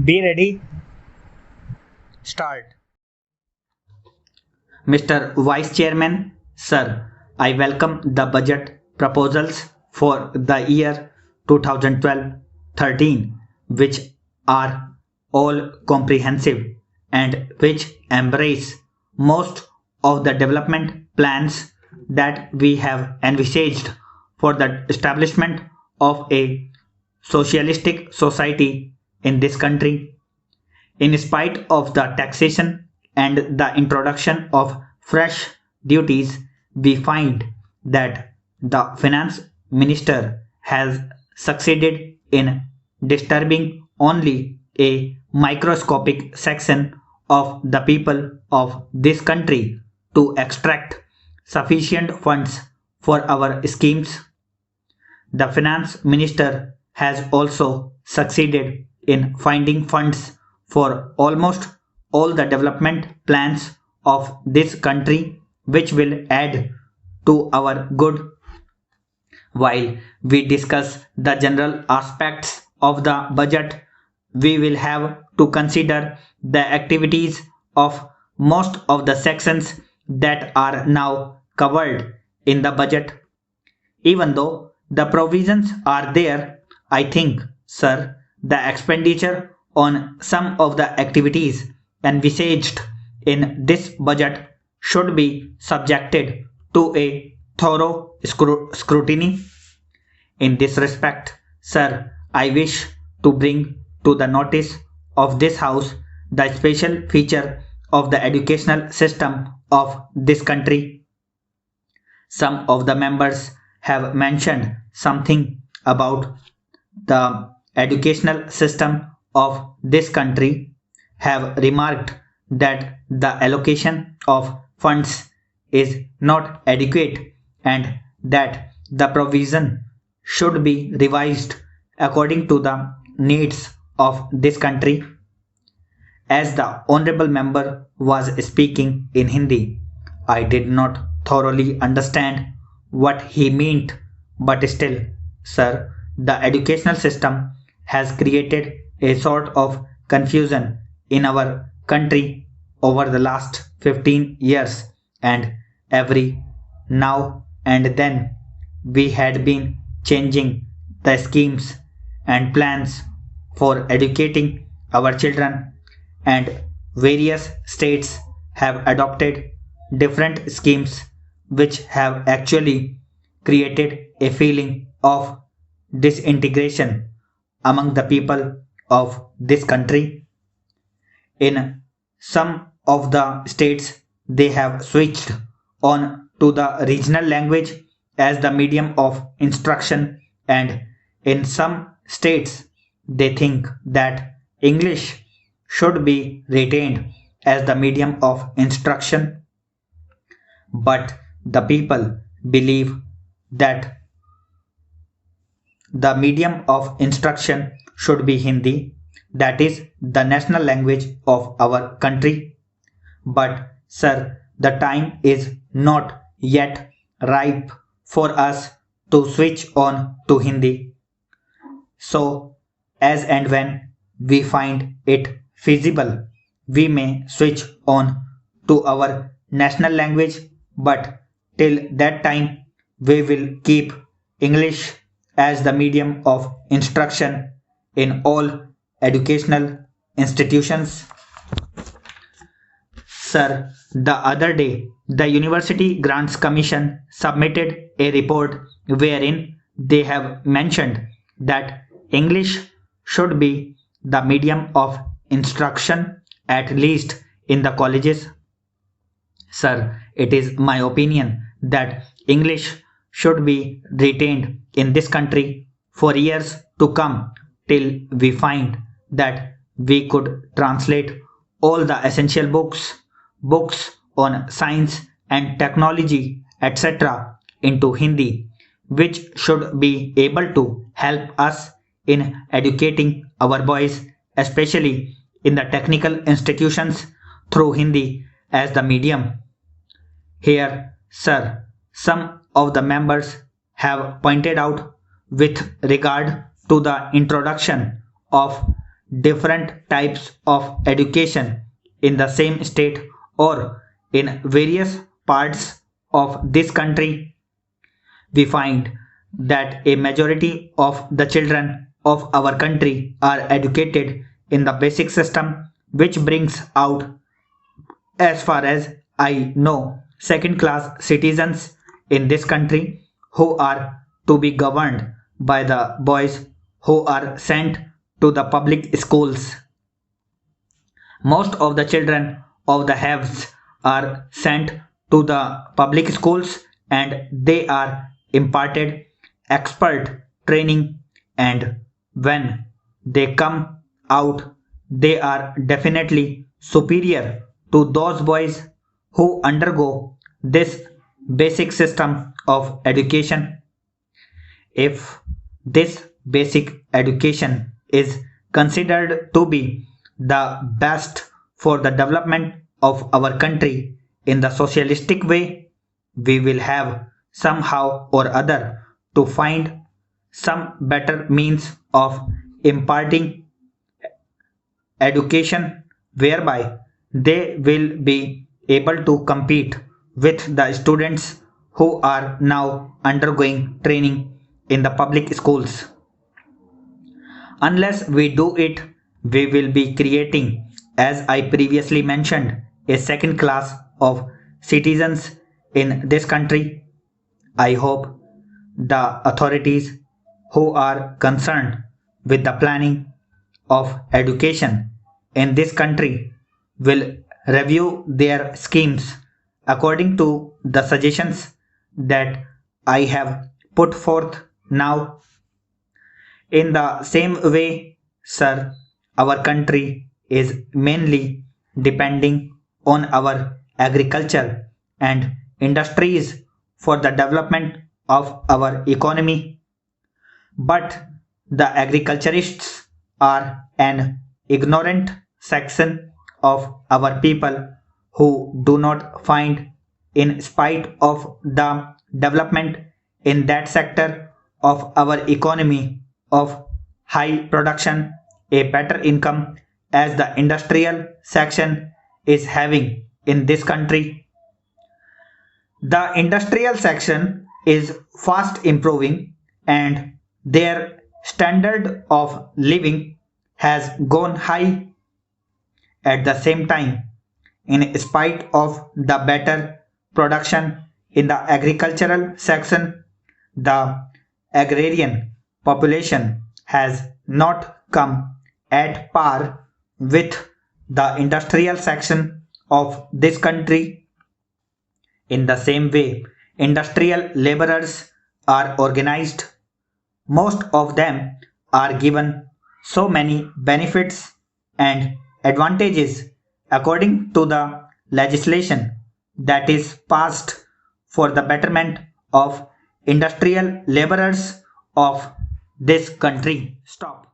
Be ready, start. Mr. Vice Chairman, Sir, I welcome the budget proposals for the year 2012-13, which are all comprehensive and which embrace most of the development plans that we have envisaged for the establishment of a socialistic society in this country. In spite of the taxation and the introduction of fresh duties, we find that the finance minister has succeeded in disturbing only a microscopic section of the people of this country to extract sufficient funds for our schemes. The finance minister has also succeeded in finding funds for almost all the development plans of this country, which will add to our good. While we discuss the general aspects of the budget, we will have to consider the activities of most of the sections that are now covered in the budget. Even though the provisions are there, I think, sir, the expenditure on some of the activities envisaged in this budget should be subjected to a thorough scrutiny. In this respect, sir, I wish to bring to the notice of this House the special feature of the educational system of this country. Some of the members have mentioned something about the educational system of this country, have remarked that the allocation of funds is not adequate and that the provision should be revised according to the needs of this country. As the honorable member was speaking in Hindi, I did not thoroughly understand what he meant, but still, sir, the educational system has created a sort of confusion in our country over the last 15 years, and every now and then we had been changing the schemes and plans for educating our children, and various states have adopted different schemes which have actually created a feeling of disintegration among the people of this country. In some of the states, they have switched on to the regional language as the medium of instruction, and in some states, they think that English should be retained as the medium of instruction, but the people believe that the medium of instruction should be Hindi, that is the national language of our country. But, sir, the time is not yet ripe for us to switch on to Hindi. So, as and when we find it feasible, we may switch on to our national language, but till that time, we will keep English as the medium of instruction in all educational institutions. Sir, the other day, the University Grants Commission submitted a report wherein they have mentioned that English should be the medium of instruction, at least in the colleges. Sir, it is my opinion that English should be retained in this country for years to come till we find that we could translate all the essential books on science and technology, etc., into Hindi, which should be able to help us in educating our boys, especially in the technical institutions, through Hindi as the medium. Here, sir, some of the members have pointed out with regard to the introduction of different types of education in the same state or in various parts of this country, we find that a majority of the children of our country are educated in the basic system, which brings out, as far as I know, second class citizens in this country who are to be governed by the boys who are sent to the public schools. Most of the children of the haves are sent to the public schools and they are imparted expert training, and when they come out they are definitely superior to those boys who undergo this basic system of education. If this basic education is considered to be the best for the development of our country in the socialistic way, we will have somehow or other to find some better means of imparting education whereby they will be able to compete with the students who are now undergoing training in the public schools. Unless we do it, we will be creating, as I previously mentioned, a second class of citizens in this country. I hope the authorities who are concerned with the planning of education in this country will review their schemes according to the suggestions that I have put forth now. In the same way, sir, our country is mainly depending on our agriculture and industries for the development of our economy. But the agriculturists are an ignorant section of our people who do not find, in spite of the development in that sector of our economy of high production, a better income as the industrial section is having in this country. The industrial section is fast improving and their standard of living has gone high. At the same time, in spite of the better production in the agricultural section, the agrarian population has not come at par with the industrial section of this country. In the same way, industrial laborers are organized. Most of them are given so many benefits and advantages according to the legislation that is passed for the betterment of industrial laborers of this country. Stop.